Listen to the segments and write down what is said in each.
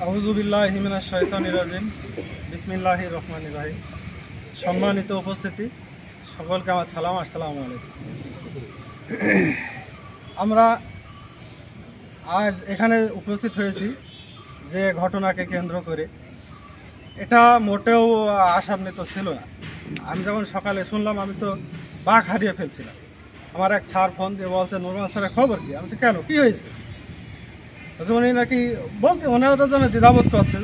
আউযু বিল্লাহি মিনাশ শাইতানির রাজিম। বিসমিল্লাহির রহমানির রহিম। সম্মানিত উপস্থিতি, সকলকে আমার সালাম, আসসালামু আলাইকুম। আমরা আজ এখানে উপস্থিত হয়েছি যে ঘটনাকে কেন্দ্র করে, এটা মোটেও আশান্বিত ছিল না। আমি যখন সকালে শুনলাম, আমি তো বাঘ হারিয়ে ফেলছিলাম। আমার এক স্যার ফোন দিয়ে বলছে, নুরমান স্যারের খবর কি? আমি কেন, কি হয়েছে? উনি নাকি বলতে, ওনারা যেন দ্বিধাবোধ করছে,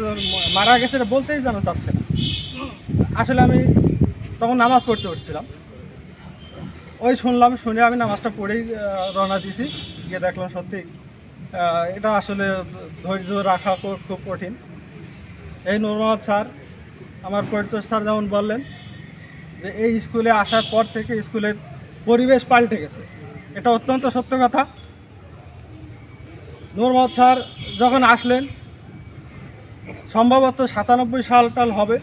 মারা গেছে এটা বলতেই যেন চাচ্ছে না। আসলে আমি তখন নামাজ পড়তে উঠছিলাম, ওই শুনলাম, শুনে আমি নামাজটা পড়েই রওনা দিয়েছি। গিয়ে দেখলাম সত্যি এটা আসলে ধৈর্য রাখা খুব কঠিন। এই নূর মোহাম্মদ স্যার, আমার পরিতোষ স্যার যেমন বললেন যে এই স্কুলে আসার পর থেকে স্কুলের পরিবেশ পাল্টে গেছে, এটা অত্যন্ত সত্য কথা। নূর মোহাম্মদ স্যার যখন আসলেন, সম্ভবত 97 সাল হবে,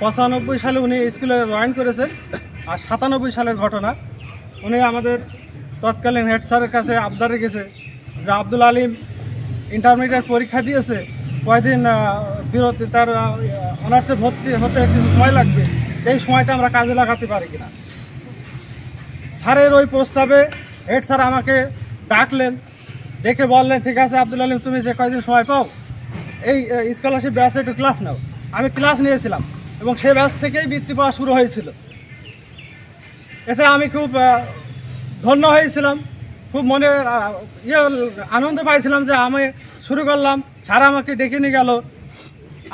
95 সালে উনি স্কুলে জয়েন করেছেন। আর 97 সালের ঘটনা, উনি আমাদের তৎকালীন হেড স্যারের কাছে আবদার রেখেছে যে আব্দুল আলিম ইন্টারমিডিয়েট পরীক্ষা দিয়েছে, কয়েকদিন বিরতি, তার অনার্সে ভর্তি হতে কিছু সময় লাগবে, এই সময়টা আমরা কাজে লাগাতে পারি কিনা। স্যারের ওই প্রস্তাবে হেড স্যার আমাকে ডাকলেন, দেখে বললেন, ঠিক আছে আব্দুল আলিম, তুমি যে কয়েকদিন সময় পাও, এই স্কলারশিপ ব্যাচে একটু ক্লাস নাও। আমি ক্লাস নিয়েছিলাম এবং সে ব্যাচ থেকেই বৃত্তি পাওয়া শুরু হয়েছিল। এতে আমি খুব ধন্য হয়েছিলাম, খুব মনে আনন্দ পাইছিলাম যে আমি শুরু করলাম, স্যার আমাকে ডেকে নিয়ে গেল,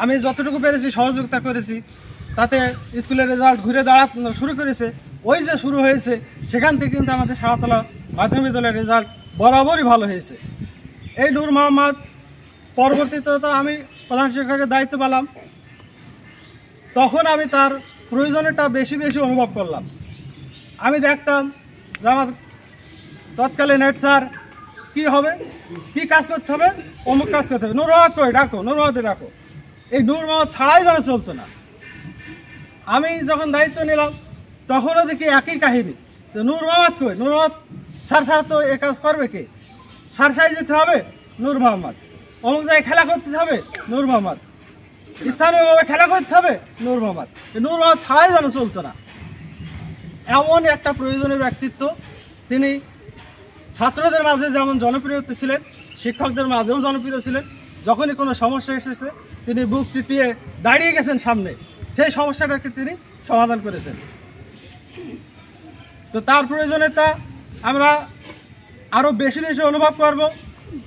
আমি যতটুকু পেরেছি সহযোগিতা করেছি, তাতে স্কুলের রেজাল্ট ঘুরে দাঁড়ানো শুরু করেছে। ওই যে শুরু হয়েছে, সেখান থেকে কিন্তু আমাদের শাহতলা মাধ্যমিক বিদ্যালয়ের রেজাল্ট বরাবরই ভালো হয়েছে। এই নূর মোহাম্মদ পরবর্তীতে তো আমি প্রধান শিক্ষকের দায়িত্ব পেলাম, তখন আমি তার প্রয়োজনটা বেশি বেশি অনুভব করলাম। আমি দেখতাম যে আমার তৎকালীন হেড স্যার কী হবে, কী কাজ করতে হবে, অমুক কাজ করতে হবে, নূর মোহাম্মদ কই, ডাকো, নূর মোহাম্মদে ডাকো। এই নূর মোহাম্মদ ছাড়াই যেন চলতো না। আমি যখন দায়িত্ব নিলাম, তখনও দেখি একই কাহিনী, যে নূর মোহাম্মদ কই, নূর মোহাম্মদ স্যার ছাড়া তো এ কাজ করবে কে? স্যার সাই যেতে হবে, নূর মোহাম্মদ। অমুক জায়গায় খেলা করতে হবে, নূর মোহাম্মদ। স্থানীয়ভাবে খেলা করতে হবে, নূর মোহাম্মদ। নূর মোহাম্মদ ছাড়াই যেন চলতো না। এমন একটা প্রয়োজনীয় ব্যক্তিত্ব তিনি। ছাত্রদের মাঝে যেমন জনপ্রিয় ছিলেন, শিক্ষকদের মাঝেও জনপ্রিয় ছিলেন। যখনই কোনো সমস্যা এসেছে, তিনি বুক চিতিয়ে দাঁড়িয়ে গেছেন সামনে, সেই সমস্যাটাকে তিনি সমাধান করেছেন। তো তার প্রয়োজনীয়তা আমরা আরও বেশি বেশি অনুভব করব।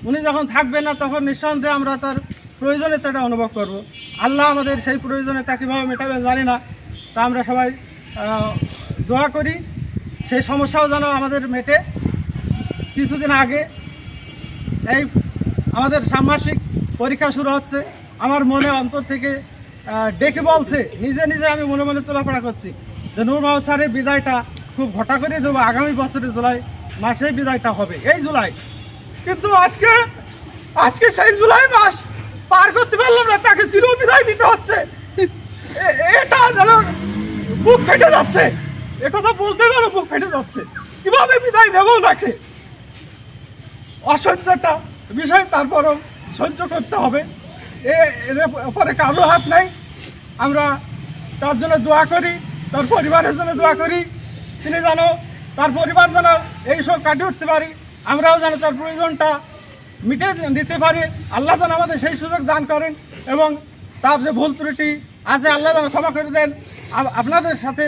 উনি যখন থাকবেন না, তখন নিঃসন্দেহে আমরা তার প্রয়োজনীয়তাটা অনুভব করব। আল্লাহ আমাদের সেই প্রয়োজনীয়তা কীভাবে মেটাবেন জানি না, তা আমরা সবাই দোয়া করি সেই সমস্যাও যেন আমাদের মেটে। কিছুদিন আগে এই আমাদের ষান্মাসিক পরীক্ষা শুরু হচ্ছে, আমার মনে অন্তর থেকে ডেকে বলছে, নিজে নিজে আমি মনে মনে তোলাপড়া করছি যে নূর মোহাম্মদ স্যারের বিদায়টা খুব ঘটা করে দেবো, আগামী বছরের জুলাই মাসে বিদায়টা হবে, এই জুলাই। কিন্তু আজকে সেই জুলাই মাস পার করতে পারলাম না, তাকে চির বিদায় দিতে হচ্ছে। এটা যেন বুক ফেটে যাচ্ছে, একথা বলতে যেন বুক ফেটে যাচ্ছে। কিভাবে বিদায় নেবো নাকি, অসহ্যটা বিষয়, তারপরও সহ্য করতে হবে, এর উপরে কারো হাত নেই। আমরা তার জন্য দোয়া করি, তার পরিবারের জন্য দোয়া করি, তিনি যেন, তার পরিবার যেন এইসব কাটিয়ে উঠতে পারি, আমরাও যেন তার প্রয়োজনটা মিটে দিতে পারি। আল্লাহ যেন আমাদের সেই সুযোগ দান করেন এবং তার যে ভুল ত্রুটি আছে, আল্লাহ যেন ক্ষমা করে দেন। আপনাদের সাথে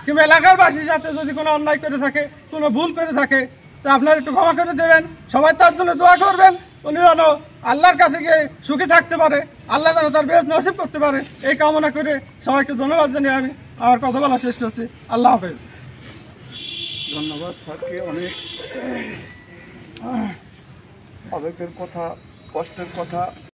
কিংবা এলাকার বাসীর সাথে যদি কোনো অন্যায় করে থাকে, কোনো ভুল করে থাকে, তো আপনারা একটু ক্ষমা করে দেবেন। সবাই তার জন্য দোয়া করবেন, উনি যেন আল্লাহর কাছে গিয়ে সুখী থাকতে পারে, আল্লাহ যেন তার বেশ নসিব করতে পারে, এই কামনা করে সবাইকে ধন্যবাদ জানিয়ে আমি আমার কথা বলা শেষ করছি। আল্লাহ হাফেজ। ধন্যবাদ স্যারকে। অনেক আবেগের কথা, কষ্টের কথা